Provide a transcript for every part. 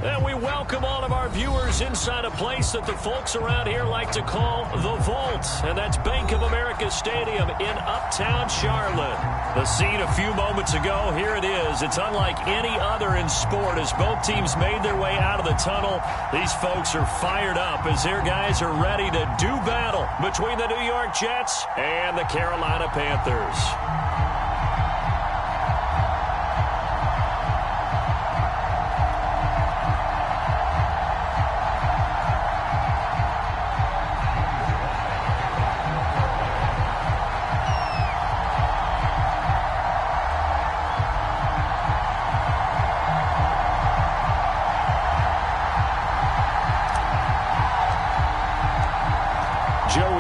And we welcome all of our viewers inside a place that the folks around here like to call the Vault. And that's Bank of America Stadium in Uptown Charlotte. The scene a few moments ago, here it is. It's unlike any other in sport as both teams made their way out of the tunnel. These folks are fired up as their guys are ready to do battle between the New York Jets and the Carolina Panthers.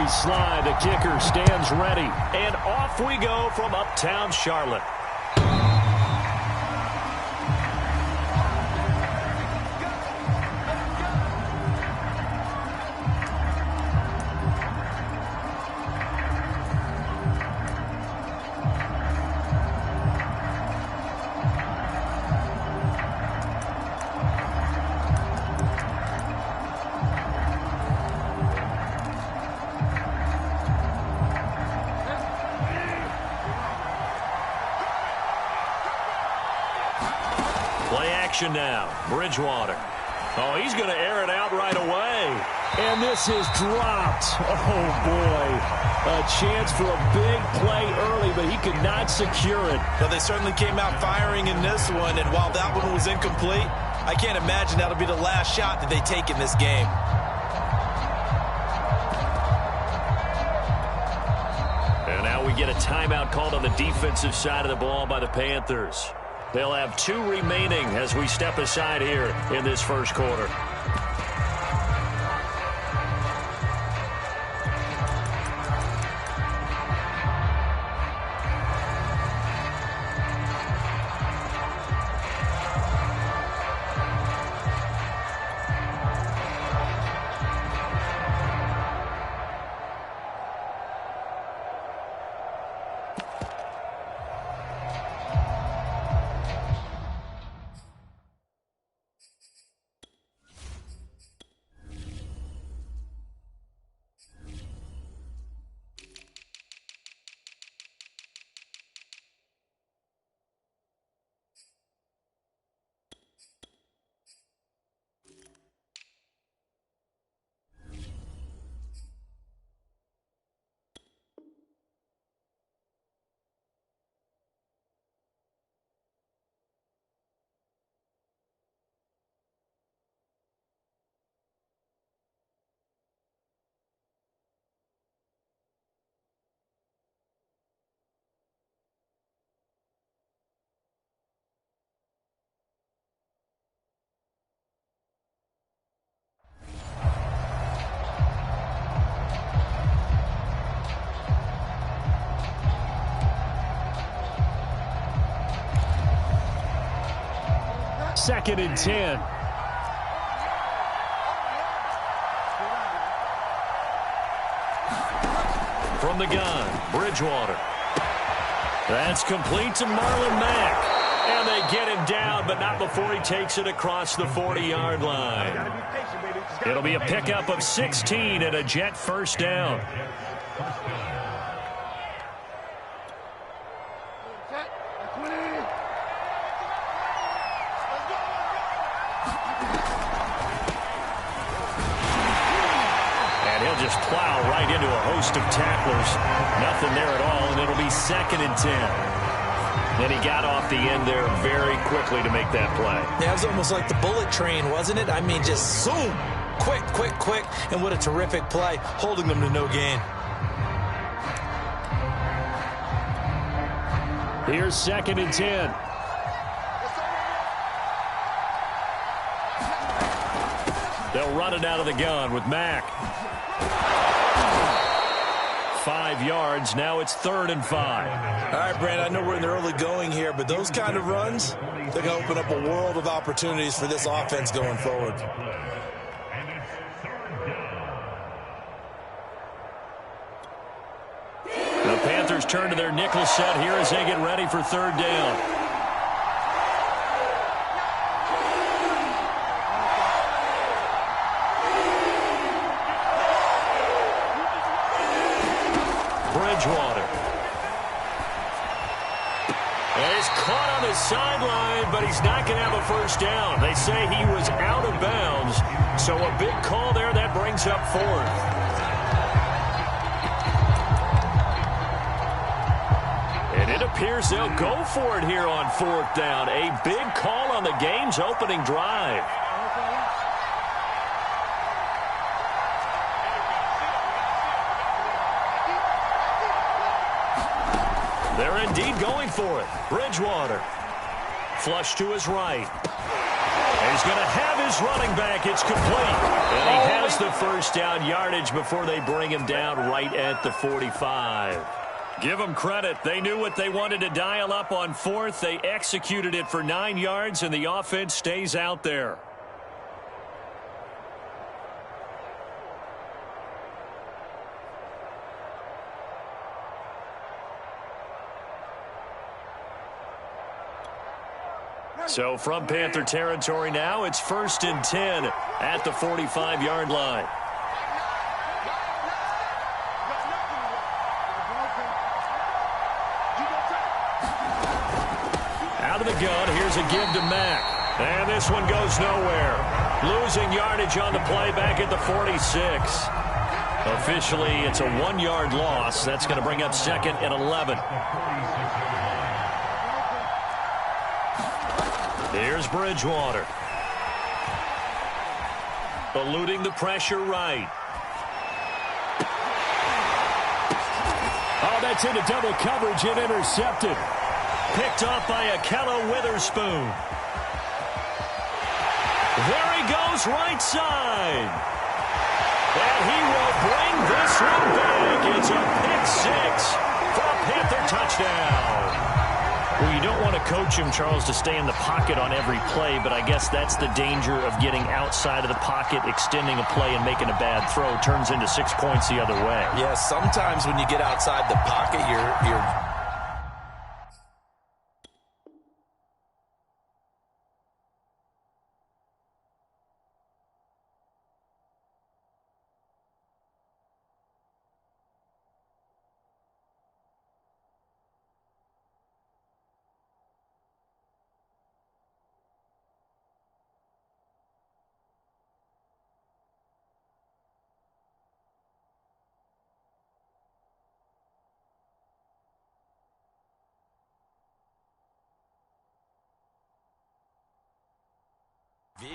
Sly, the kicker, stands ready. And off we go from Uptown Charlotte. Now, Bridgewater. Oh, he's going to air it out right away. And this is dropped. Oh, boy. A chance for a big play early, but he could not secure it. Well, they certainly came out firing in this one, and while that one was incomplete, I can't imagine that'll be the last shot that they take in this game. And now we get a timeout called on the defensive side of the ball by the Panthers. They'll have 2 remaining as we step aside here in this first quarter. Second and 10. From the gun, Bridgewater. That's complete to Marlon Mack. And they get him down, but not before he takes it across the 40-yard line. It'll be a pickup of 16 and a Jet first down. Just plow right into a host of tacklers. Nothing there at all, and it'll be second and 10. Then he got off the end there very quickly to make that play. Yeah, it was almost like the bullet train, wasn't it? I mean, just zoom. Quick, quick, quick. And what a terrific play, holding them to no gain. Here's second and 10. They'll run it out of the gun with Mack. 5 yards. Now it's 3rd and 5. All right, Brand, I know we're in the early going here, but those kind of runs, they're going to open up a world of opportunities for this offense going forward. The Panthers turn to their nickel set here as they get ready for 3rd down. was caught on the sideline, but he's not going to have a first down. They say he was out of bounds, so a big call there that brings up fourth. And it appears they'll go for it here on fourth down. A big call on the game's opening drive. They're indeed going for it. Bridgewater. Flush to his right. And he's going to have his running back. It's complete. And he has the first down yardage before they bring him down right at the 45. Give them credit. They knew what they wanted to dial up on fourth. They executed it for 9 yards, and the offense stays out there. So from Panther territory now, it's 1st and 10 at the 45-yard line. Out of the gun, here's a give to Mack. And this one goes nowhere. Losing yardage on the play back at the 46. Officially, it's a 1-yard loss. That's going to bring up 2nd and 11. Here's Bridgewater. Eluding the pressure right. Oh, that's into double coverage and intercepted. Picked off by Akello Witherspoon. There he goes, right side. And he will bring this one back. It's a pick-6 for a Panther touchdown. Well, you don't want to coach him, Charles, to stay in the pocket on every play, but I guess that's the danger of getting outside of the pocket, extending a play, and making a bad throw. Turns into 6 points the other way. Yeah, sometimes when you get outside the pocket, you're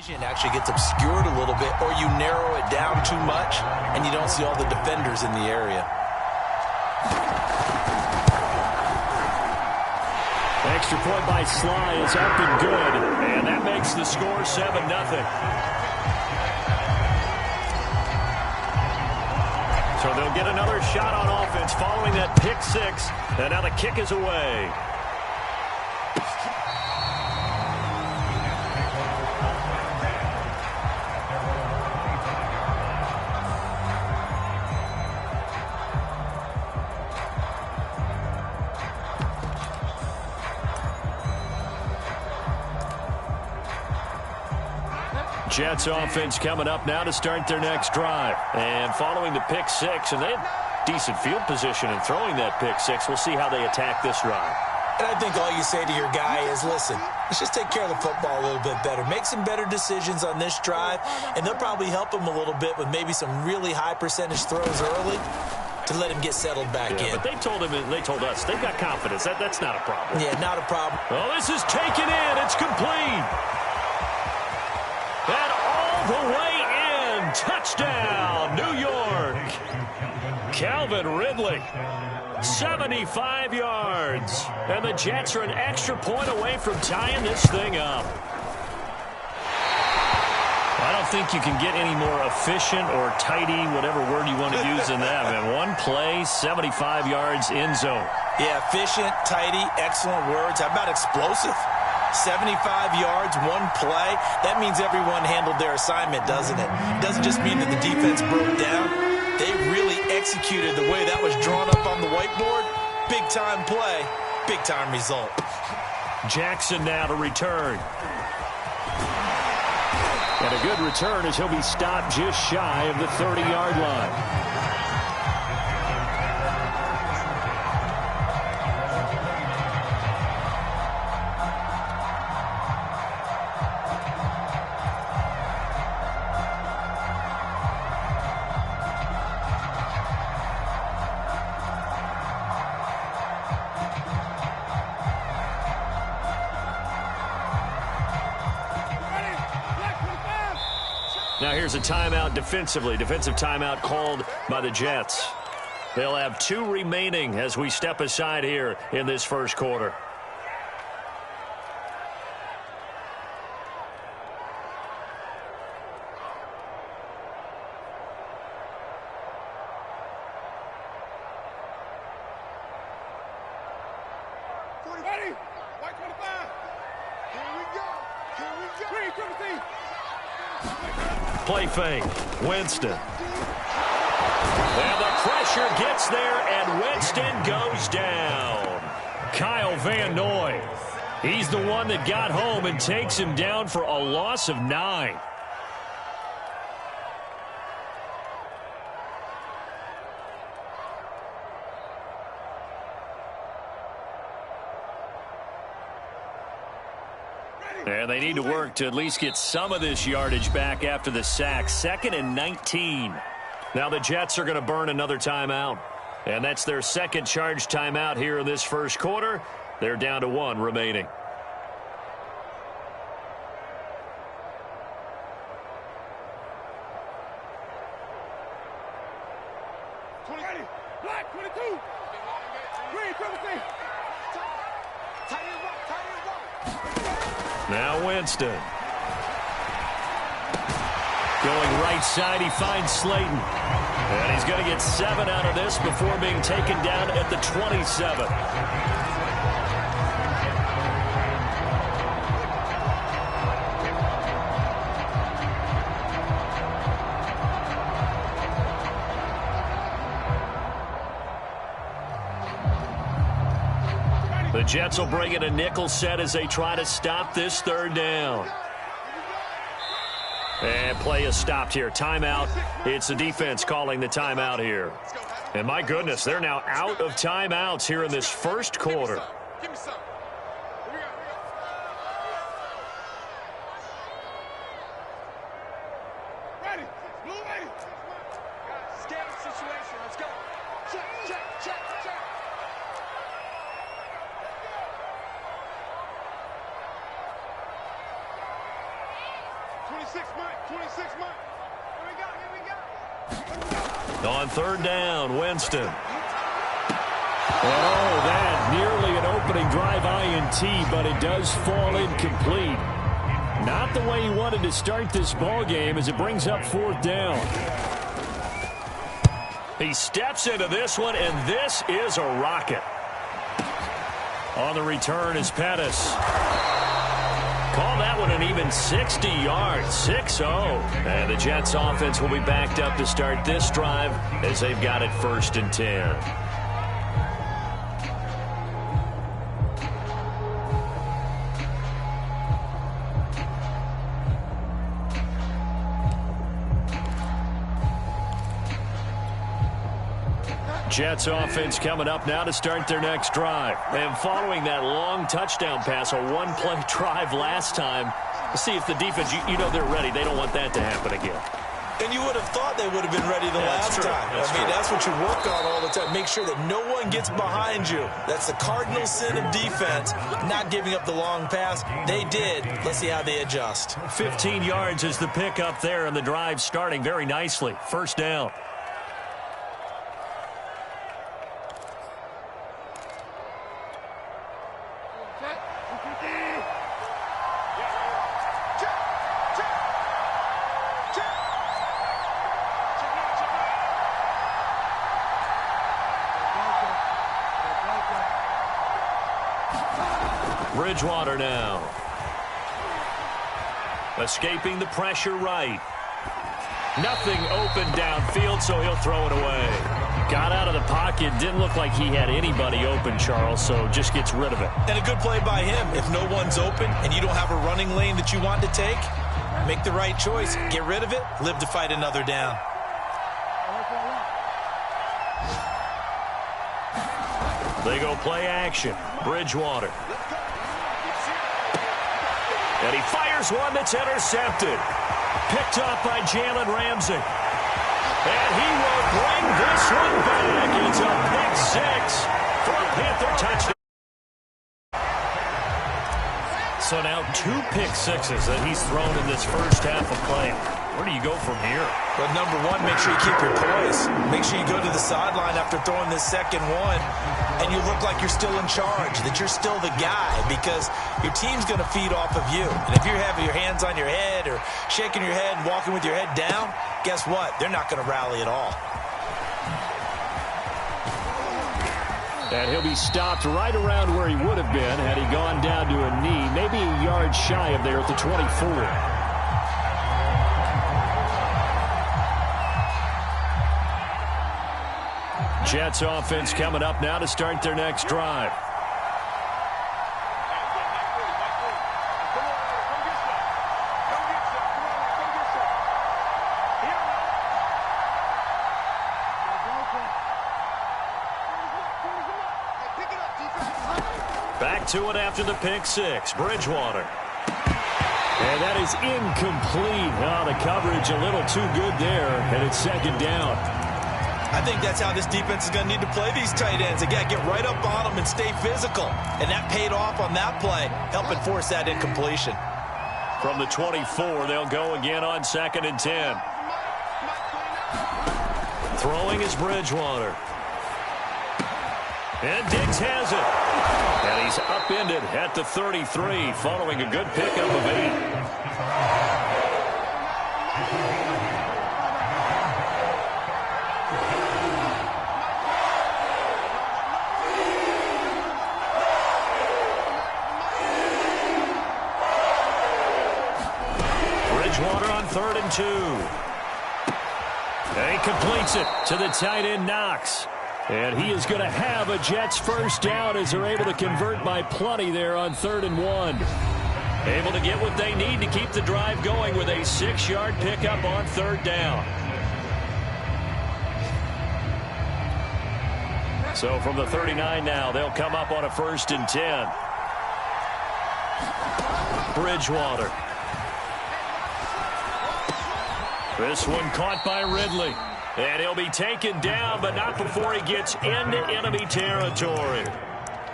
vision actually gets obscured a little bit, or you narrow it down too much, and you don't see all the defenders in the area. Extra point by Sly is up and good, and that makes the score 7-0. So they'll get another shot on offense following that pick-6, and now the kick is away. Jets offense coming up now to start their next drive. And following the pick-6, and they had decent field position in throwing that pick-6. We'll see how they attack this drive. And I think all you say to your guy is, listen, let's just take care of the football a little bit better. Make some better decisions on this drive, and they'll probably help him a little bit with maybe some really high percentage throws early to let him get settled back in. But they told us they've got confidence. That's not a problem. Yeah, not a problem. Well, this is taken in. It's complete. And all the way in. Touchdown, New York. Calvin Ridley, 75 yards. And the Jets are an extra point away from tying this thing up. I don't think you can get any more efficient or tidy, whatever word you want to use in that. Man, one play, 75 yards, end zone. Yeah, efficient, tidy, excellent words. How about explosive? 75 yards, one play. That means everyone handled their assignment, doesn't it? It doesn't just mean that the defense broke down. They really executed the way that was drawn up on the whiteboard. Big-time play, big-time result. Jackson now to return. And a good return as he'll be stopped just shy of the 30-yard line. Now here's a timeout defensively. Defensive timeout called by the Jets. They'll have 2 remaining as we step aside here in this first quarter. Play fake. Winston. And the pressure gets there, and Winston goes down. Kyle Van Noy. He's the one that got home and takes him down for a loss of 9. And they need to work to at least get some of this yardage back after the sack. 2nd and 19. Now the Jets are going to burn another timeout. And that's their second charge timeout here in this first quarter. They're down to 1 remaining. Now Winston. Going right side, he finds Slayton. And he's going to get 7 out of this before being taken down at the 27. The Jets will bring in a nickel set as they try to stop this 3rd down. And play is stopped here. Timeout. It's the defense calling the timeout here. And my goodness, they're now out of timeouts here in this first quarter. Give me some. Here we go. Ready. Blue ready. Scared situation. Let's go. Check, check, check, check. 26 Mike. 26 Mike. Here we go. Here we go. On 3rd down, Winston. Oh, that nearly an opening drive INT, but it does fall incomplete. Not the way he wanted to start this ball game as it brings up 4th down. He steps into this one, and this is a rocket. On the return is Pettis. Call that one an even 60 yards, 6-0. And the Jets offense will be backed up to start this drive as they've got it 1st and 10. Jets offense coming up now to start their next drive. And following that long touchdown pass, a 1-play drive last time, see if the defense, you know they're ready. They don't want that to happen again. And you would have thought they would have been ready the last time. That's what you work on all the time. Make sure that no one gets behind you. That's the cardinal sin of defense, not giving up the long pass. They did. Let's see how they adjust. 15 yards is the pickup there, and the drive starting very nicely. 1st down. Bridgewater now. Escaping the pressure right. Nothing open downfield, so he'll throw it away. Got out of the pocket. Didn't look like he had anybody open, Charles, so just gets rid of it. And a good play by him. If no one's open and you don't have a running lane that you want to take, make the right choice. Get rid of it. Live to fight another down. They go play action. Bridgewater. And he fires one that's intercepted. Picked off by Jalen Ramsey. And he will bring this one back. It's a pick 6 for a Panther touchdown. So now 2 pick sixes that he's thrown in this first half of play. Where do you go from here? Well, number one, make sure you keep your poise. Make sure you go to the sideline after throwing this second one, and you look like you're still in charge, that you're still the guy, because your team's going to feed off of you. And if you're having your hands on your head or shaking your head and walking with your head down, guess what? They're not going to rally at all. And he'll be stopped right around where he would have been had he gone down to a knee, maybe a yard shy of there at the 24. Jets offense coming up now to start their next drive. Back to it after the pick six. Bridgewater. And that is incomplete. Oh, the coverage a little too good there, and it's second down. I think that's how this defense is going to need to play these tight ends. They got to get right up on them and stay physical. And that paid off on that play, helping force that incompletion. From the 24, they'll go again on 2nd and 10. Throwing is Bridgewater. And Diggs has it. And he's upended at the 33, following a good pickup of 8. Bridgewater on 3rd and 2. And he completes it to the tight end, Knox. And he is going to have a Jets first down as they're able to convert by plenty there on 3rd and 1. Able to get what they need to keep the drive going with a 6-yard pickup on 3rd down. So from the 39 now, they'll come up on a 1st and 10. Bridgewater. This one caught by Ridley. And he'll be taken down, but not before he gets into enemy territory.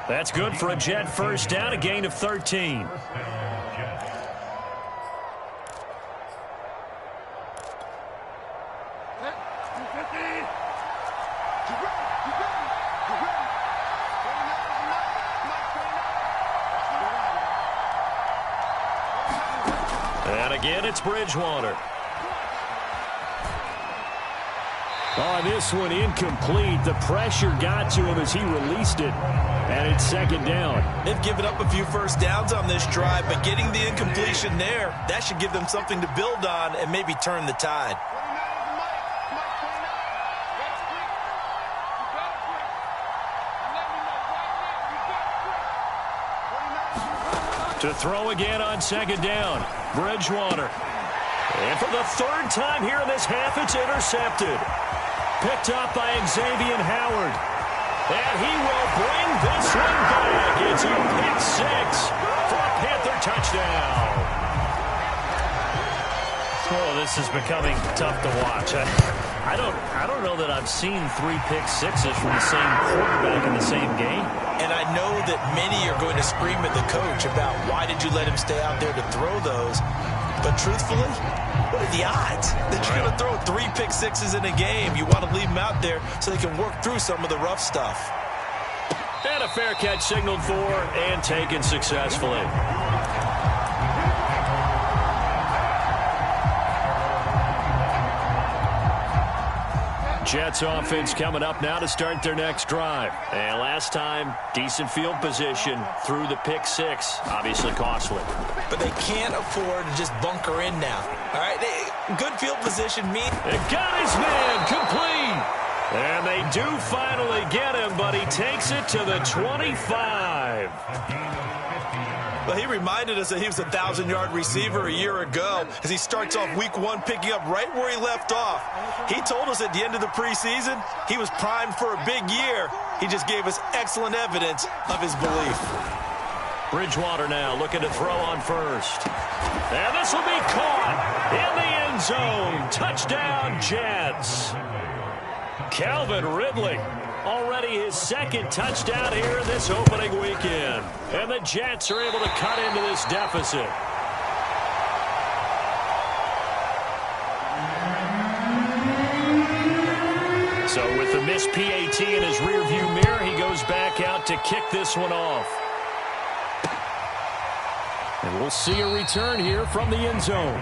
That's good for a Jet first down, a gain of 13. And again, it's Bridgewater. Oh, this one incomplete. The pressure got to him as he released it. And it's 2nd down. They've given up a few first downs on this drive, but getting the incompletion there, that should give them something to build on and maybe turn the tide. To throw again on 2nd down. Bridgewater. And for the 3rd time here in this half, it's intercepted. Picked up by Xavier Howard. And he will bring this one back. It's a pick 6 for a Panther touchdown. Oh, this is becoming tough to watch. I don't know that I've seen 3 pick sixes from the same quarterback in the same game. And I know that many are going to scream at the coach about why did you let him stay out there to throw those. But truthfully, what are the odds that you're going to throw 3 pick sixes in a game? You want to leave them out there so they can work through some of the rough stuff. And a fair catch signaled for and taken successfully. Jets offense coming up now to start their next drive. And last time, decent field position through the pick 6. Obviously costly. But they can't afford to just bunker in now. All right, good field position means... They got his man complete. And they do finally get him, but he takes it to the 25. Well, he reminded us that he was a 1,000-yard receiver a year ago as he starts off week 1 picking up right where he left off. He told us at the end of the preseason he was primed for a big year. He just gave us excellent evidence of his belief. Bridgewater now looking to throw on first. And this will be caught in the end zone. Touchdown, Jets. Calvin Ridley. Already his 2nd touchdown here in this opening weekend. And the Jets are able to cut into this deficit. With the missed PAT in his rearview mirror, he goes back out to kick this one off. And we'll see a return here from the end zone.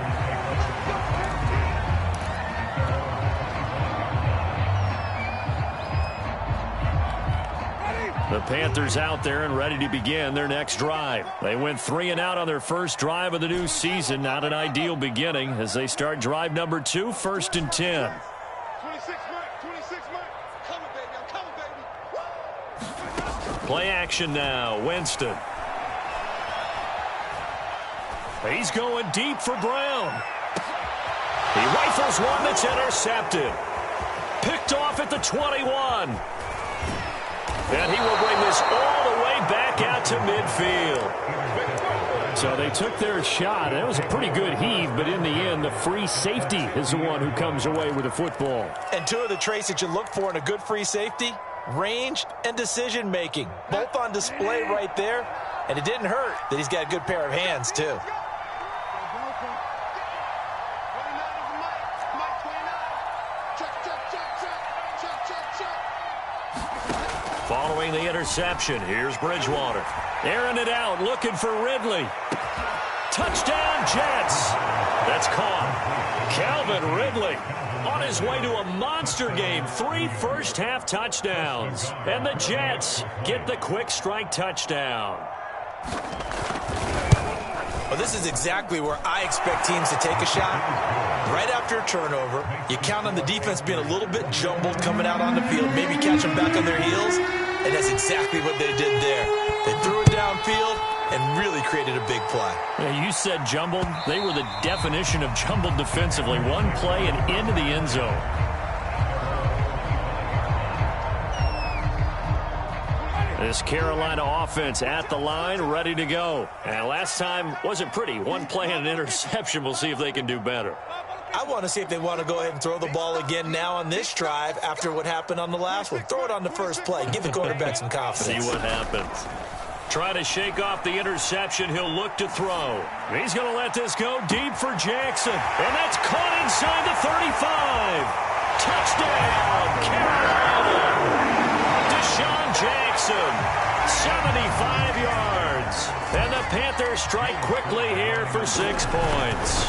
The Panthers out there and ready to begin their next drive. They went 3 and out on their first drive of the new season. Not an ideal beginning as they start drive number 2, 1st and 10. 26 Mike. Coming, baby. I'm coming, baby. Play action now. Winston. He's going deep for Brown. He rifles one that's intercepted. Picked off at the 21. And he will bring this all the way back out to midfield. So they took their shot. It was a pretty good heave, but in the end, the free safety is the one who comes away with the football. And 2 of the traits that you look for in a good free safety, range and decision-making. Both on display right there. And it didn't hurt that he's got a good pair of hands, too. Following the interception, here's Bridgewater. Airing it out, looking for Ridley. Touchdown, Jets. That's caught. Calvin Ridley on his way to a monster game. 3 first-half touchdowns. And the Jets get the quick strike touchdown. Well, this is exactly where I expect teams to take a shot. Right after a turnover, you count on the defense being a little bit jumbled coming out on the field, maybe catch them back on their heels, and that's exactly what they did there. They threw it downfield and really created a big play. Yeah, you said jumbled. They were the definition of jumbled defensively. One play and into the end zone. This Carolina offense at the line, ready to go. And last time wasn't pretty. One play and an interception. We'll see if they can do better. I want to see if they want to go ahead and throw the ball again now on this drive after what happened on the last one. Throw it on the first play. Give the quarterback some confidence. See what happens. Try to shake off the interception. He'll look to throw. He's going to let this go deep for Jackson. And that's caught inside the 35. Touchdown, Carolina. Deshaun Jackson, 75 yards. And the Panthers strike quickly here for 6 points.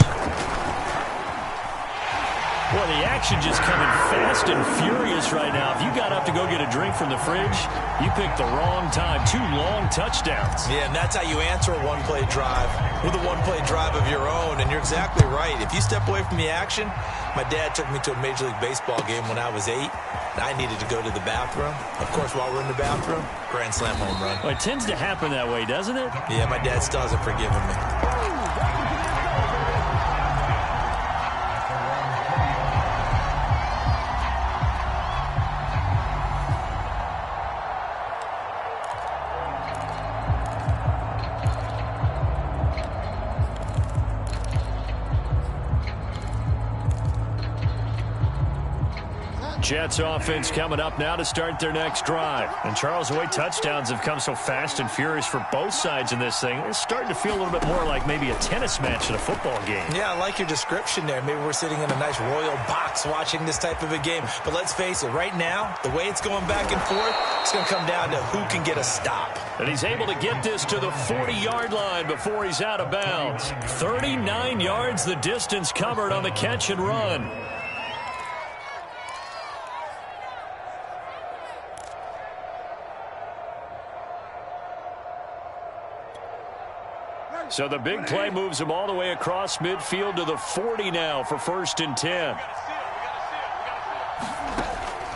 Well, the action just coming fast and furious right now. If you got up to go get a drink from the fridge, you picked the wrong time. 2 long touchdowns. Yeah, and that's how you answer a one-play drive with a one-play drive of your own. And you're exactly right. If you step away from the action, my dad took me to a Major League Baseball game when I was 8. And I needed to go to the bathroom. Of course, while we're in the bathroom, grand slam home run. Well, it tends to happen that way, doesn't it? Yeah, my dad still hasn't forgiven me. Jets offense coming up now to start their next drive. And Charles, the way touchdowns have come so fast and furious for both sides in this thing, it's starting to feel a little bit more like maybe a tennis match at a football game. Yeah, I like your description there. Maybe we're sitting in a nice royal box watching this type of a game. But let's face it, right now, the way it's going back and forth, it's going to come down to who can get a stop. And he's able to get this to the 40-yard line before he's out of bounds. 39 yards the distance covered on the catch and run. So the big play moves him all the way across midfield to the 40 now for 1st and 10.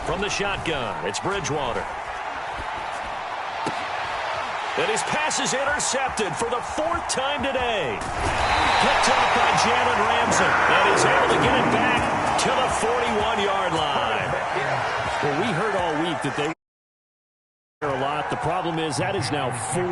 From the shotgun, it's Bridgewater. And his pass is intercepted for the 4th time today. Picked up by Jalen Ramsey. And he's able to get it back to the 41-yard line. Well, we heard all week that they a lot. The problem is that is now 4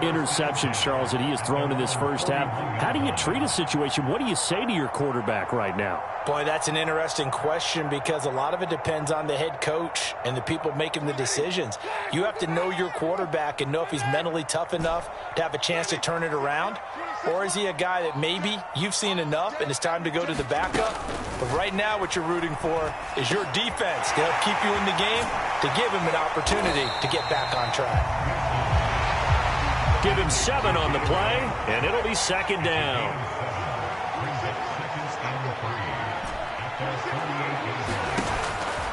interceptions, Charles, that he has thrown in this first half. How do you treat a situation? What do you say to your quarterback right now? Boy, that's an interesting question because a lot of it depends on the head coach and the people making the decisions. You have to know your quarterback and know if he's mentally tough enough to have a chance to turn it around. Or is he a guy that maybe you've seen enough and it's time to go to the backup? But right now what you're rooting for is your defense to help keep you in the game, to give him an opportunity to get back on track. Give him 7 on the play, and it'll be second down.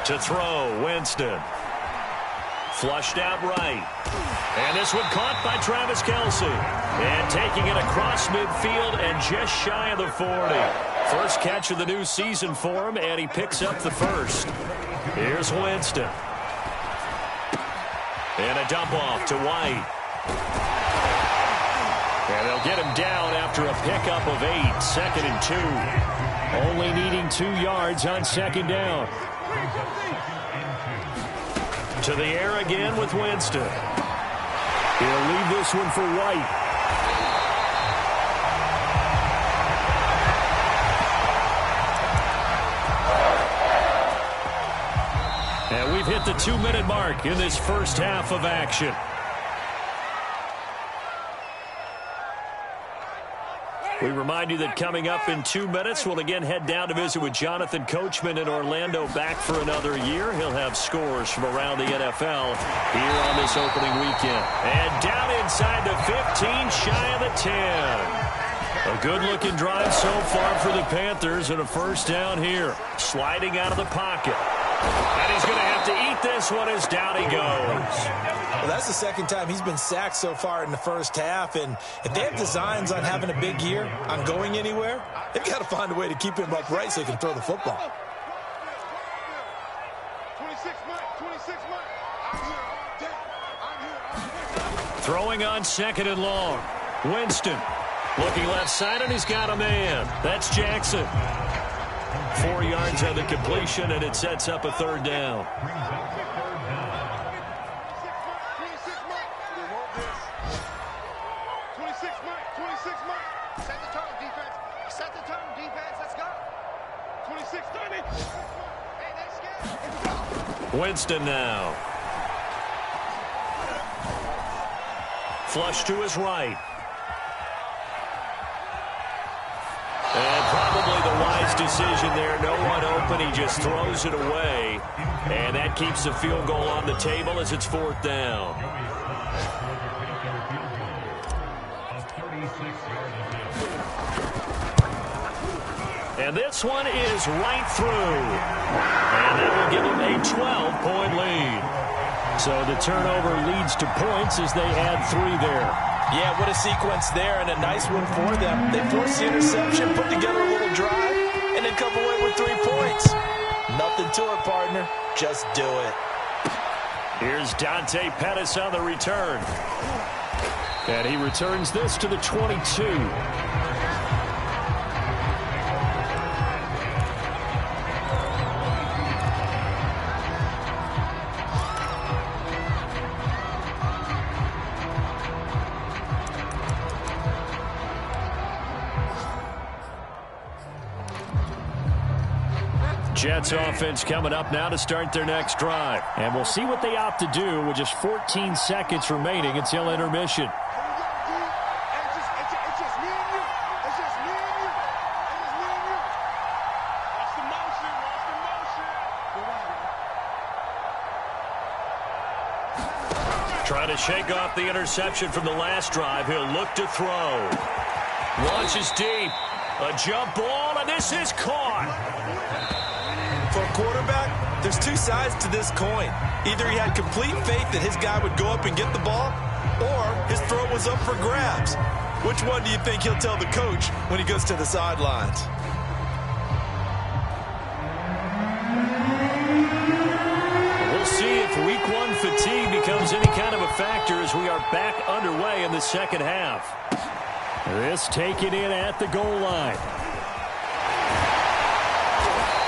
To throw, Winston. Flushed out right. And this one caught by Travis Kelce. And taking it across midfield and just shy of the 40. First catch of the new season for him, and he picks up the first. Here's Winston. And a dump off to White. And they'll get him down after a pickup of 8, 2nd and 2. Only needing 2 yards on second down. To the air again with Winston. He'll leave this one for White. And we've hit the 2-minute mark in this first half of action. We remind you that coming up in 2 minutes, we'll again head down to visit with Jonathan Coachman in Orlando, back for another year. He'll have scores from around the NFL here on this opening weekend. And down inside the 15, shy of the 10. A good-looking drive so far for the Panthers, and a first down here. Sliding out of the pocket. And he's going to have to eat this one as down he goes. Well, that's the second time he's been sacked so far in the first half, and if they have designs on having a big year, on going anywhere, they've got to find a way to keep him upright so he can throw the football. 26 Mike. I'm here all day. I'm here. Throwing on 2nd and long. Winston looking left side, and he's got a man. That's Jackson. 4 yards on the completion, and it sets up a third down. 26 Mike. Set the tone, defense. Set the tone, defense. Let's go. 26-30. Hey, let's go. Winston now. Flush to his right. And probably the wise decision there. No one open. He just throws it away. And that keeps the field goal on the table as it's 4th down. And this one is right through. And that will give them a 12-point lead. So the turnover leads to points as they add 3 there. Yeah, what a sequence there, and a nice one for them. They force the interception, put together a little drive, and then come away with 3 points. Nothing to it, partner. Just do it. Here's Dante Pettis on the return. And he returns this to the 22. Jets offense coming up now to start their next drive. And we'll see what they opt to do with just 14 seconds remaining until intermission. It's just me and you. It's just me and you. It's just me and you. Watch the motion. Watch the motion. Trying to shake off the interception from the last drive. He'll look to throw. Launches deep. A jump ball, and this is caught. For a quarterback, there's 2 sides to this coin. Either he had complete faith that his guy would go up and get the ball, or his throw was up for grabs. Which one do you think he'll tell the coach when he goes to the sidelines? We'll see if week 1 fatigue becomes any kind of a factor as we are back underway in the second half. This taken in at the goal line.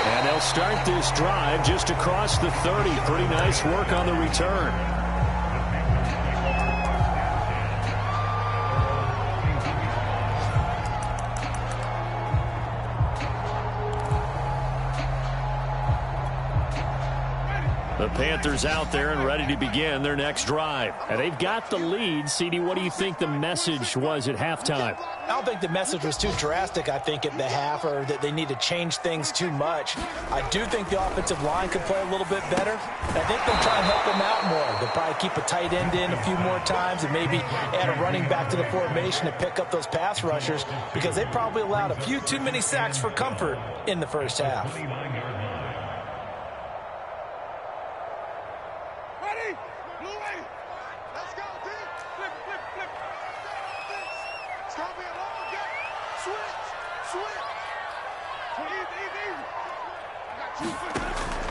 And they'll start this drive just across the 30. Pretty nice work on the return. The Panthers out there and ready to begin their next drive. And they've got the lead. CD, what do you think the message was at halftime? I don't think the message was too drastic, I think, at the half, or that they need to change things too much. I do think the offensive line could play a little bit better. I think they'll try and help them out more. They'll probably keep a tight end in a few more times and maybe add a running back to the formation to pick up those pass rushers, because they probably allowed a few too many sacks for comfort in the first half.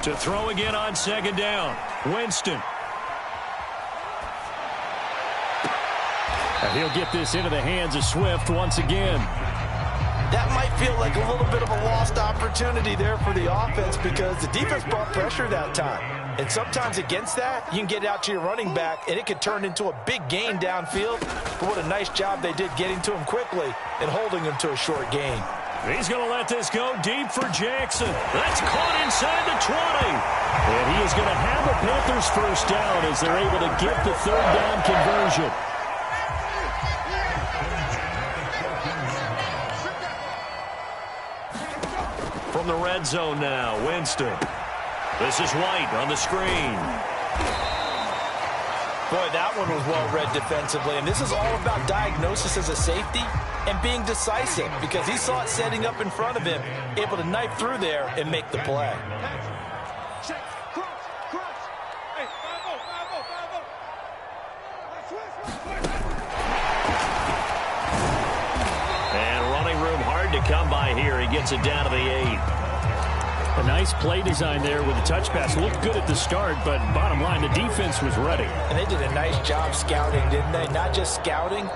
To throw again on second down. Winston. And he'll get this into the hands of Swift once again. That might feel like a little bit of a lost opportunity there for the offense, because the defense brought pressure that time. And sometimes against that, you can get out to your running back, and it could turn into a big gain downfield. But what a nice job they did getting to him quickly and holding him to a short gain. He's going to let this go deep for Jackson. That's caught inside the 20. And he is going to have a Panthers first down as they're able to get the third down conversion. From the red zone now, Winston. This is White on the screen. Boy, that one was well read defensively, and this is all about diagnosis as a safety and being decisive, because he saw it setting up in front of him, able to knife through there and make the play. And running room hard to come by here. He gets it down to the 8. A nice play design there with the touch pass. Looked good at the start, but bottom line, the defense was ready. And they did a nice job scouting, didn't they? Not just scouting,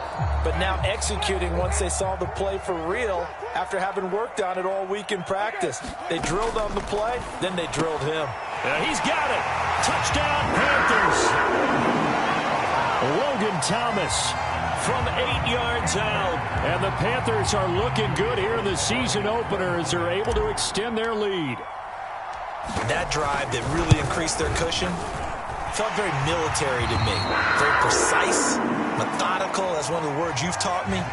but now executing once they saw the play for real after having worked on it all week in practice. They drilled on the play, then they drilled him. He's got it. Touchdown, Panthers. Logan Thomas from 8 yards out. And the Panthers are looking good here in the season opener as they're able to extend their lead. That drive that really increased their cushion felt very military to me. Very precise, methodical. That's one of the words you've taught me.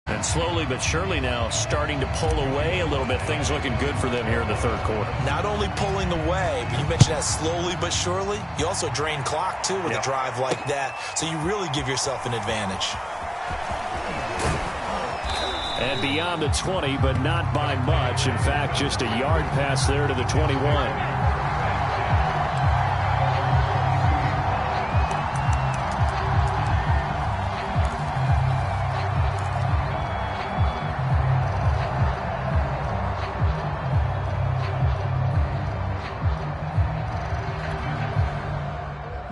And slowly but surely now starting to pull away a little bit. Things looking good for them here in the third quarter. Not only pulling away, but you mentioned that slowly but surely. You also drain clock, too, with a drive like that. So you really give yourself an advantage. And beyond the 20, but not by much. In fact, just a yard pass there to the 21.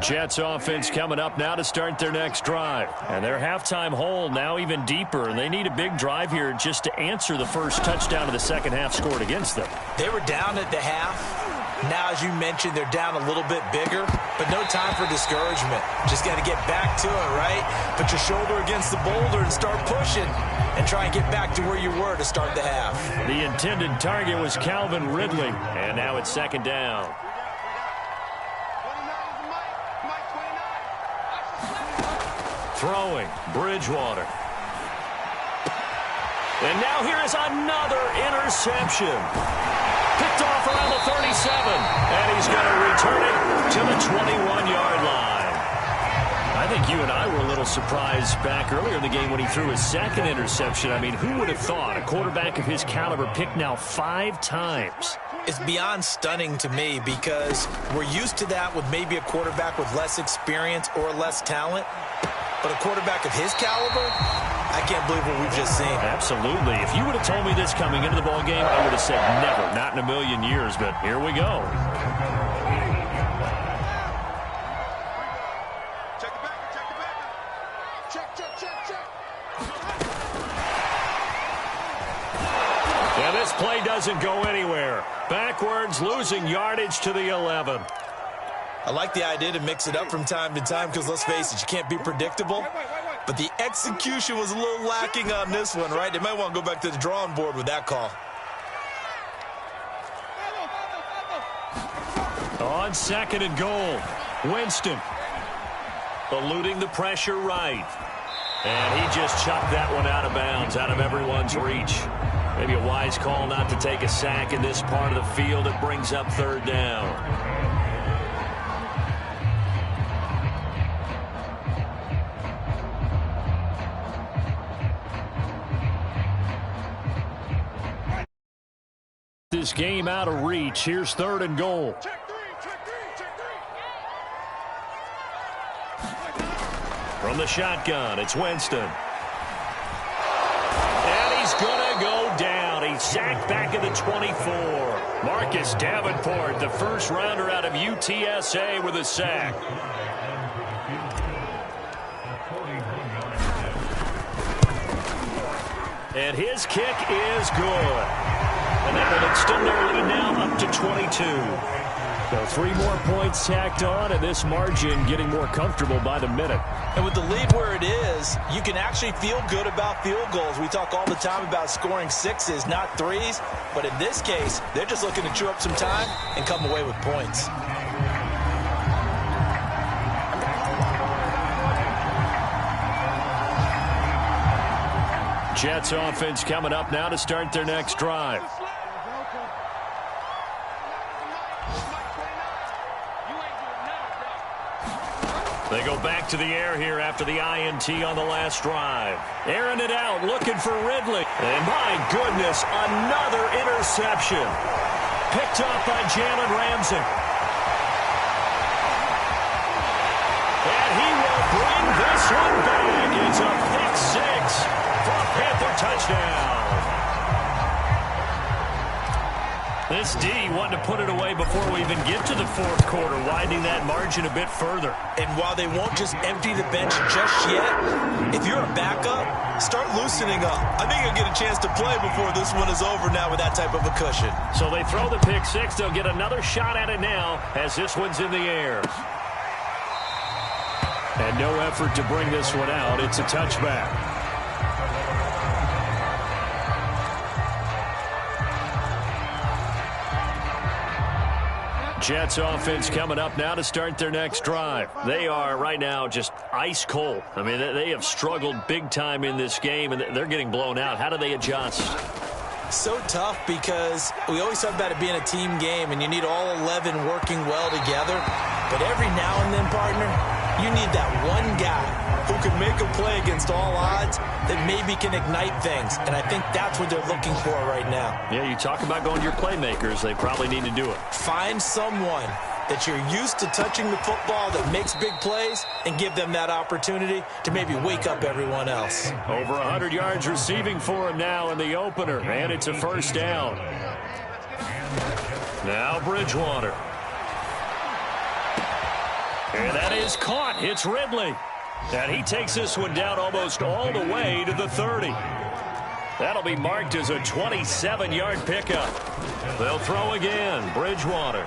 Jets offense coming up now to start their next drive. And their halftime hole now even deeper. And they need a big drive here just to answer the first touchdown of the second half scored against them. They were down at the half. Now, as you mentioned, they're down a little bit bigger, but no time for discouragement. Just got to get back to it, right? Put your shoulder against the boulder and start pushing and try and get back to where you were to start the half. The intended target was Calvin Ridley. And now it's second down. Throwing, Bridgewater. And now here is another interception. Picked off around the 37. And he's going to return it to the 21-yard line. I think you and I were a little surprised back earlier in the game when he threw his second interception. I mean, who would have thought a quarterback of his caliber picked now 5 times? It's beyond stunning to me, because we're used to that with maybe a quarterback with less experience or less talent. But a quarterback of his caliber, I can't believe what we've just seen. Absolutely. If you would have told me this coming into the ballgame, I would have said never, not in a million years. But here we go. Check the back. Check. Yeah, this play doesn't go anywhere. Backwards, losing yardage to the 11. I like the idea to mix it up from time to time, because let's face it, you can't be predictable. But the execution was a little lacking on this one, right? They might want to go back to the drawing board with that call. On 2nd and goal, Winston. Eluding the pressure right. And he just chucked that one out of bounds, out of everyone's reach. Maybe a wise call not to take a sack in this part of the field. It brings up 3rd down. This game out of reach. Here's 3rd and goal. From the shotgun, it's Winston. And he's going to go down. He's sacked back at the 24. Marcus Davenport, the first rounder out of UTSA with a sack. And his kick is good. And that will extend their lead now up to 22. So 3 more points tacked on, and this margin getting more comfortable by the minute. And with the lead where it is, you can actually feel good about field goals. We talk all the time about scoring 6s, not 3s. But in this case, they're just looking to chew up some time and come away with points. Jets offense coming up now to start their next drive. They go back to the air here after the INT on the last drive. Airing it out, looking for Ridley. And my goodness, another interception. Picked up by Jalen Ramsey. And he will bring this one back. It's a pick 6 for a Panther touchdown. This D wanting to put it away before we even get to the 4th quarter, widening that margin a bit further. And while they won't just empty the bench just yet, if you're a backup, start loosening up. I think you'll get a chance to play before this one is over now with that type of a cushion. So they throw the pick 6. They'll get another shot at it now as this one's in the air. And no effort to bring this one out. It's a touchback. Jets offense coming up now to start their next drive. They are right now just ice cold. I mean, they have struggled big time in this game, and they're getting blown out. How do they adjust? So tough because we always talk about it being a team game, and you need all 11 working well together. But every now and then, partner, you need that one guy who can make a play against all odds that maybe can ignite things. And I think that's what they're looking for right now. Yeah, you talk about going to your playmakers. They probably need to do it. Find someone that you're used to touching the football that makes big plays and give them that opportunity to maybe wake up everyone else. Over 100 yards receiving for him now in the opener, and it's a 1st down. Now Bridgewater. And that is caught. It's Ridley. And he takes this one down almost all the way to the 30. That'll be marked as a 27-yard pickup. They'll throw again. Bridgewater.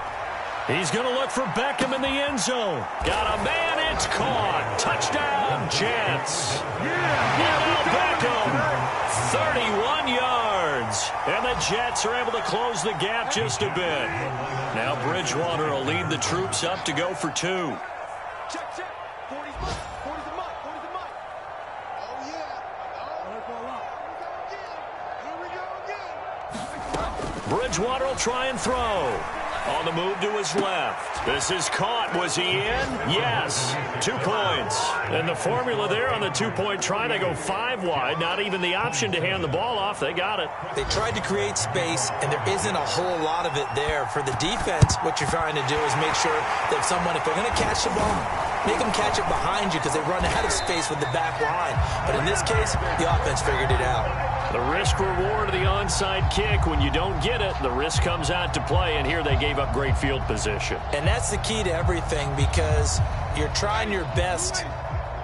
He's going to look for Beckham in the end zone. Got a man. It's caught. Touchdown, Jets. Now Beckham, 31 yards. And the Jets are able to close the gap just a bit. Now Bridgewater will lead the troops up to go for 2. Check, check. 40's mud. 40's the mud. 40's the mud. Oh, yeah. Here we go again. Bridgewater will try and throw. On the move to his left. This is caught. Was he in? Yes. 2 points. And the formula there on the 2-point try, they go 5 wide. Not even the option to hand the ball off. They got it. They tried to create space, and there isn't a whole lot of it there. For the defense, what you're trying to do is make sure that someone, if they're going to catch the ball, make them catch it behind you because they run out of space with the back line. But in this case, the offense figured it out. The risk-reward of the onside kick. When you don't get it, the risk comes out to play, and here they gave up great field position. And that's the key to everything because you're trying your best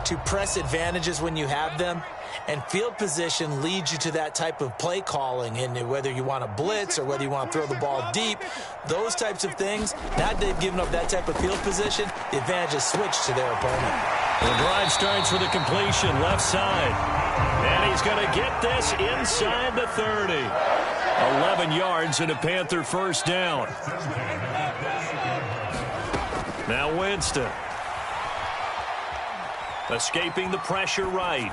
to press advantages when you have them, and field position leads you to that type of play calling. And whether you want to blitz or whether you want to throw the ball deep, those types of things, now they've given up that type of field position, the advantage is switched to their opponent. The drive starts with a completion left side. And he's going to get this inside the 30. 11 yards and a Panther 1st down. Now Winston. Escaping the pressure right.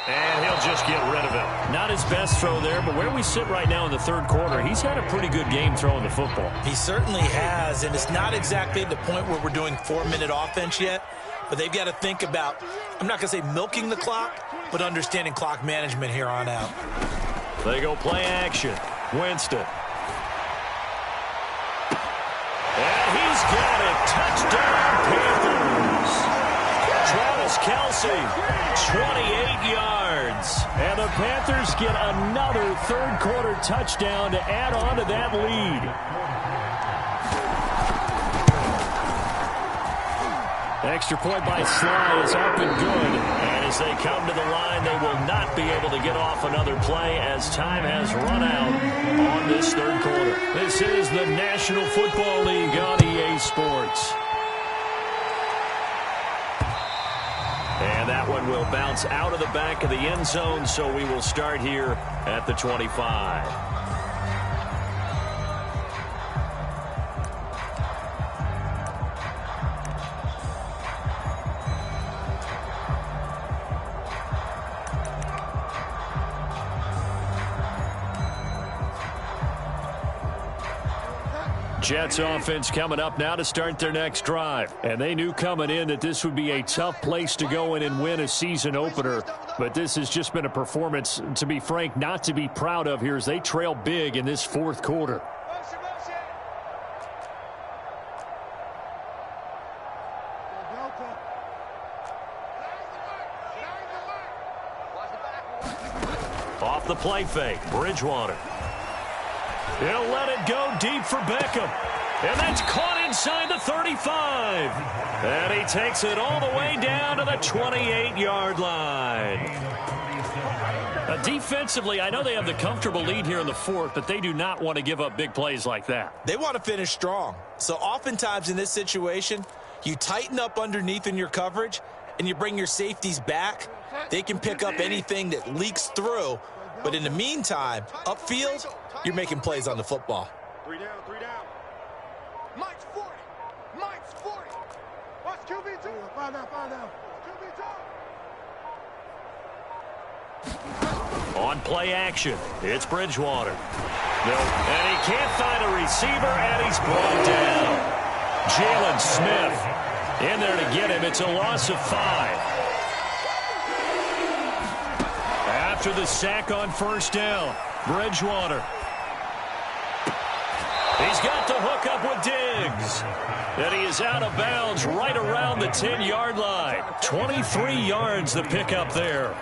And he'll just get rid of it. Not his best throw there, but where we sit right now in the third quarter, he's had a pretty good game throwing the football. He certainly has, and it's not exactly at the point where we're doing 4-minute offense yet, but they've got to think about, I'm not going to say milking the clock, but understanding clock management here on out. They go play action. Winston. And he's got it. Touchdown, Panthers. Travis Kelce, 28 yards. And the Panthers get another third-quarter touchdown to add on to that lead. Extra point by Sly is up and good. And as they come to the line, they will not be able to get off another play as time has run out on this third quarter. This is the National Football League on EA Sports. And that one will bounce out of the back of the end zone, so we will start here at the 25. Jets offense coming up now to start their next drive. And they knew coming in that this would be a tough place to go in and win a season opener. But this has just been a performance, to be frank, not to be proud of here as they trail big in this fourth quarter. Off the play fake, Bridgewater. He'll let it go deep for Beckham. And that's caught inside the 35. And he takes it all the way down to the 28-yard line. Defensively, I know they have the comfortable lead here in the fourth, but they do not want to give up big plays like that. They want to finish strong. So oftentimes in this situation, you tighten up underneath in your coverage, and you bring your safeties back. They can pick up anything that leaks through. But in the meantime, upfield, you're making plays on the football. 3 down, 3 down. Mike's 40. Mike's 40. Watch QB2. 5 down, 5 down. QB2. On play action, it's Bridgewater. And he can't find a receiver, and he's brought down. Jalen Smith in there to get him. It's a loss of 5. After the sack on first down, Bridgewater. He's got the hook up with Diggs. And he is out of bounds right around the 10-yard line. 23 yards the pickup there.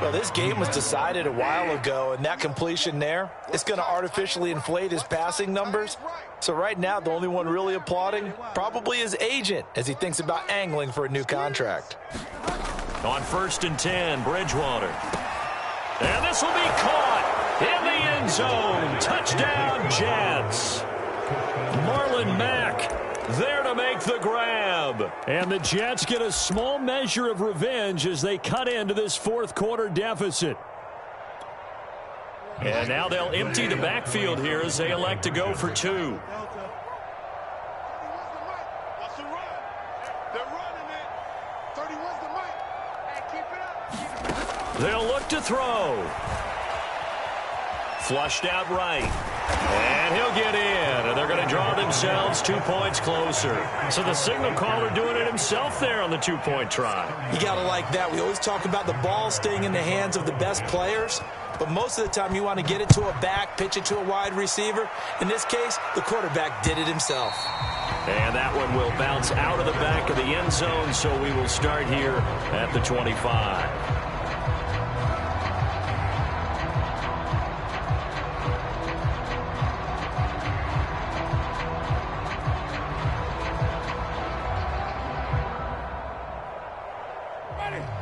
Well, this game was decided a while ago, and that completion there, it's going to artificially inflate his passing numbers. So right now, the only one really applauding probably his agent as he thinks about angling for a new contract. On 1st and 10, Bridgewater. And this will be caught in the end zone. Touchdown, Jets. Marlon Mack there to make the grab. And the Jets get a small measure of revenge as they cut into this fourth quarter deficit. And now they'll empty the backfield here as they elect to go for 2. They'll look to throw. Flushed out right. And he'll get in. And they're going to draw themselves 2 points closer. So the signal caller doing it himself there on the 2-point try. You got to like that. We always talk about the ball staying in the hands of the best players. But most of the time you want to get it to a back, pitch it to a wide receiver. In this case, the quarterback did it himself. And that one will bounce out of the back of the end zone. So we will start here at the 25.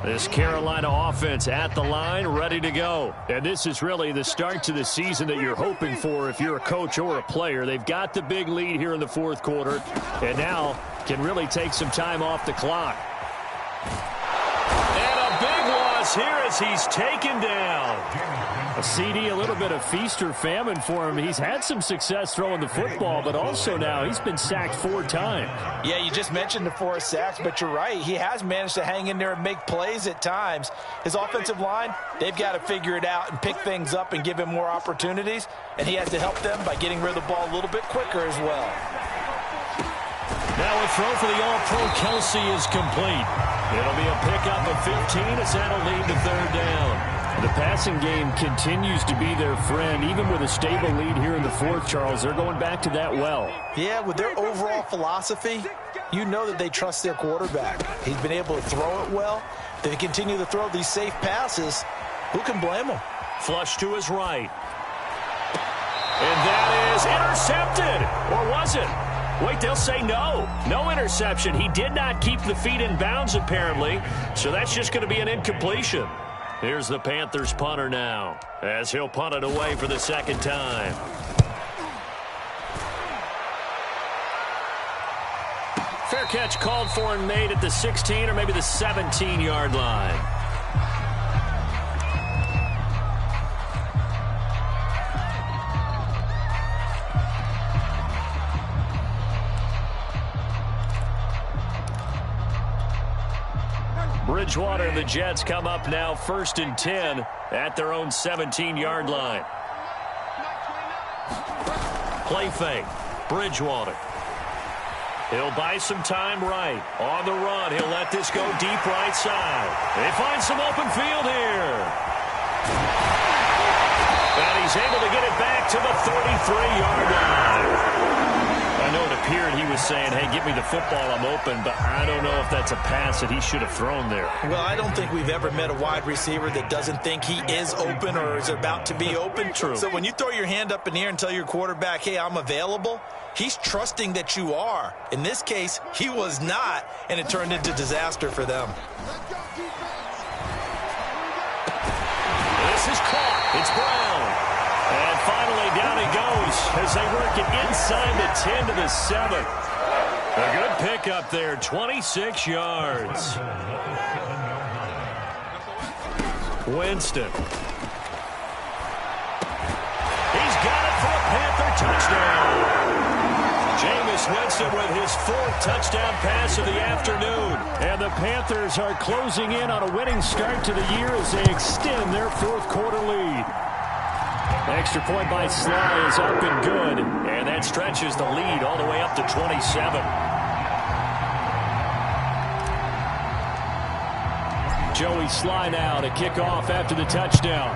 This Carolina offense at the line, ready to go. And this is really the start to the season that you're hoping for if you're a coach or a player. They've got the big lead here in the fourth quarter, and now can really take some time off the clock. And a big loss is here as he's taken down. A CD, a little bit of feast or famine for him. He's had some success throwing the football, but also now he's been sacked 4 times. Yeah, you just mentioned the 4 sacks, but you're right. He has managed to hang in there and make plays at times. His offensive line, they've got to figure it out and pick things up and give him more opportunities, and he has to help them by getting rid of the ball a little bit quicker as well. Now a throw for the All-Pro Kelsey is complete. It'll be a pickup of 15 as that'll lead to 3rd down. The passing game continues to be their friend. Even with a stable lead here in the 4th, Charles, they're going back to that well. Yeah, with their overall philosophy, you know that they trust their quarterback. He's been able to throw it well. They continue to throw these safe passes. Who can blame them? Flush to his right. And that is intercepted. Or was it? Wait, they'll say no. No interception. He did not keep the feet in bounds, apparently. So that's just going to be an incompletion. Here's the Panthers punter now, as he'll punt it away for the 2nd time. Fair catch called for and made at the 16 or maybe the 17-yard line. Bridgewater and the Jets come up now 1st and 10 at their own 17-yard line. Play fake. Bridgewater. He'll buy some time right. On the run, he'll let this go deep right side. They find some open field here. And he's able to get it back to the 33-yard line. I know it appeared he was saying, hey, give me the football, I'm open, but I don't know if that's a pass that he should have thrown there. Well, I don't think we've ever met a wide receiver that doesn't think he is open or is about to be open. True. So when you throw your hand up in the air and tell your quarterback, hey, I'm available, he's trusting that you are. In this case, he was not, and it turned into disaster for them. This is caught. It's Brown. And finally, down he goes as they work it inside the 10 to the 7. A good pickup there, 26 yards. Winston. He's got it for a Panther touchdown. Jameis Winston with his 4th touchdown pass of the afternoon. And the Panthers are closing in on a winning start to the year as they extend their 4th quarter lead. Extra point by Sly is up and good, and that stretches the lead all the way up to 27. Joey Sly now to kick off after the touchdown.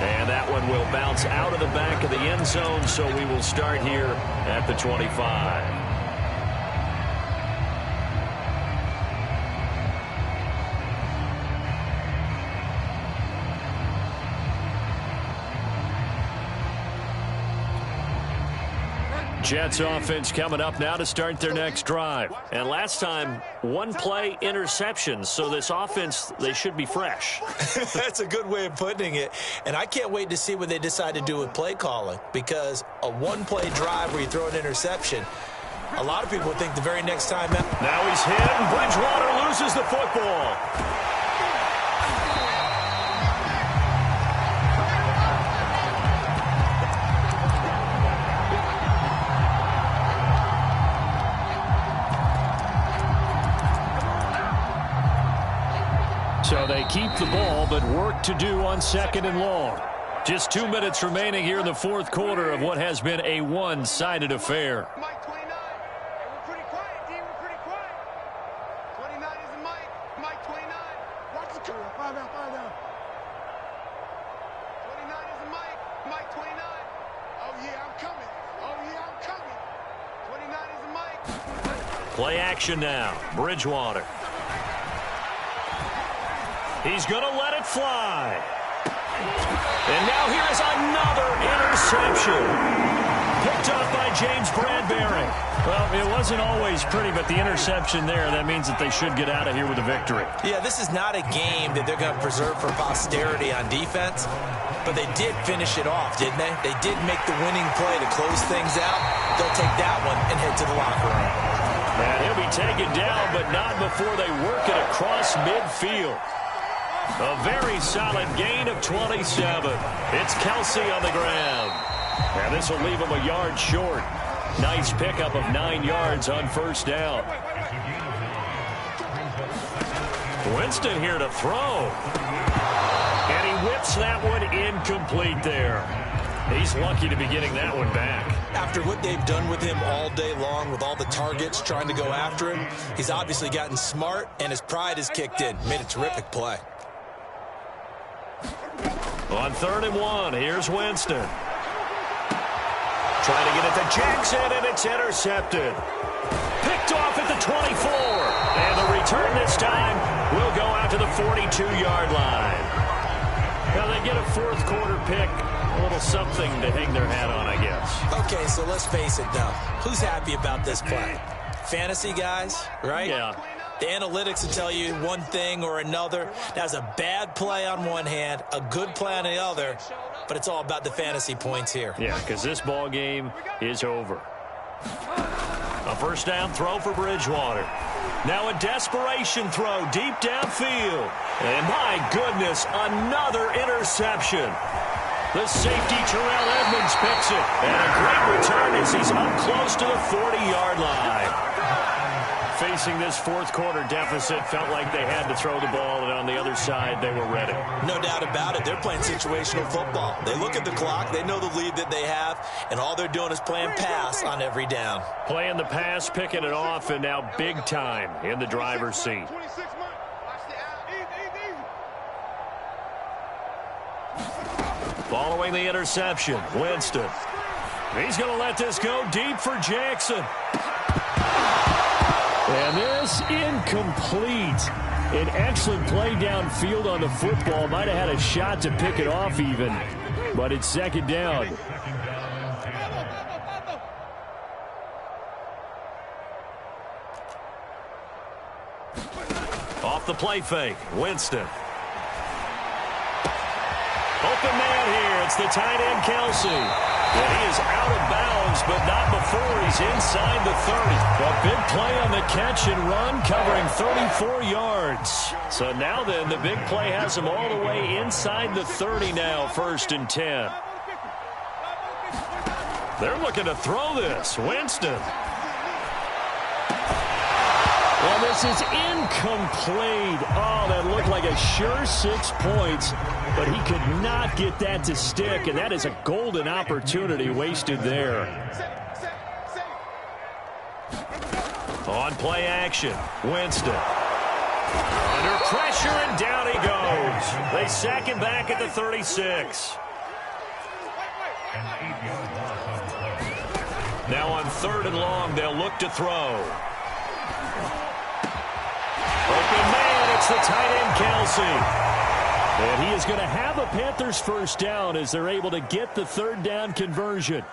And that one will bounce out of the back of the end zone, so we will start here at the 25. Jets offense coming up now to start their next drive. And last time, 1-play interception. So this offense, they should be fresh. That's a good way of putting it. And I can't wait to see what they decide to do with play calling. Because a 1-play drive where you throw an interception, a lot of people think the very next time. Now he's hit, and Bridgewater loses the football. So they keep the ball, but work to do on 2nd and long. Just 2 minutes remaining here in the 4th quarter of what has been a one-sided affair. Mike 29. Hey, we're pretty quiet, D. We're pretty quiet. 29 is a Mike. Mike 29. Watch the curve. 5 down, 5 down. 29 is a Mike. Mike 29. Oh, yeah, I'm coming. Oh, yeah, I'm coming. 29 is a Mike. Play action now. Bridgewater. He's going to let it fly. And now here's another interception. Picked up by James Bradbury. Well, it wasn't always pretty, but the interception there, that means that they should get out of here with a victory. Yeah, this is not a game that they're going to preserve for posterity on defense, but they did finish it off, didn't they? They did make the winning play to close things out. They'll take that one and head to the locker room. And he'll be taken down, but not before they work it across midfield. A very solid gain of 27. It's Kelsey on the ground. And this will leave him a yard short. Nice pickup of 9 yards on first down. Winston here to throw. And he whips that one incomplete there. He's lucky to be getting that one back. After what they've done with him all day long with all the targets trying to go after him, he's obviously gotten smart and his pride has kicked in. Made a terrific play. On 3rd and 1, here's Winston. Trying to get it to Jackson, and it's intercepted. Picked off at the 24. And the return this time will go out to the 42-yard line. Now they get a fourth quarter pick. A little something to hang their hat on, I guess. Okay, so let's face it, though. Who's happy about this play? Fantasy guys, right? Yeah. The analytics will tell you one thing or another. That's a bad play on one hand, a good play on the other, but it's all about the fantasy points here. Yeah, because this ball game is over. A first down throw for Bridgewater. Now a desperation throw deep downfield. And my goodness, another interception. The safety, Terrell Edmonds, picks it. And a great return as he's up close to the 40-yard line. Facing this fourth quarter deficit, felt like they had to throw the ball, and on the other side, they were ready. No doubt about it. They're playing situational football. They look at the clock, they know the lead that they have, and all they're doing is playing pass on every down. Playing the pass, picking it off, and now big time in the driver's seat. Following the interception, Winston. He's going to let this go deep for Jackson. And this incomplete. An excellent play downfield on the football. Might have had a shot to pick it off even, but it's second down. Off the play fake, Winston. Open man here. It's the tight end, Kelsey. And he is out of bounds, but not before he's inside the 30. A big play on the catch and run, covering 34 yards. So now then, the big play has him all the way inside the 30 now, 1st and 10. They're looking to throw this. Winston. Well, this is incomplete. Oh, that looked like a sure 6 points, but he could not get that to stick, and that is a golden opportunity wasted there. On play action, Winston. Under pressure, and down he goes. They sack him back at the 36. Now on 3rd and long, they'll look to throw. Open man, it's the tight end, Kelsey. And he is going to have a Panthers first down as they're able to get the 3rd down conversion.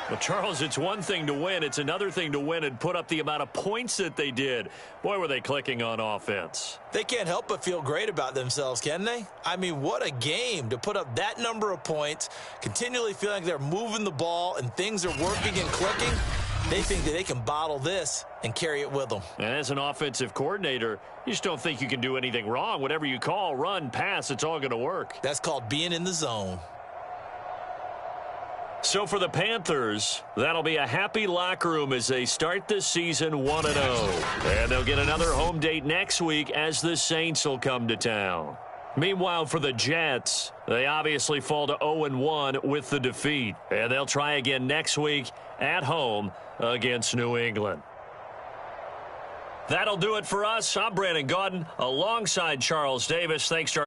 Well, Charles, it's one thing to win. It's another thing to win and put up the amount of points that they did. Boy, were they clicking on offense. They can't help but feel great about themselves, can they? I mean, what a game to put up that number of points, continually feeling like they're moving the ball and things are working and clicking. They think that they can bottle this and carry it with them. And as an offensive coordinator, you just don't think you can do anything wrong. Whatever you call, run, pass, it's all going to work. That's called being in the zone. So for the Panthers, that'll be a happy locker room as they start this season 1-0. And they'll get another home date next week as the Saints will come to town. Meanwhile, for the Jets, they obviously fall to 0-1 with the defeat. And they'll try again next week at home against New England. That'll do it for us. I'm Brandon Gaudin alongside Charles Davis. Thanks to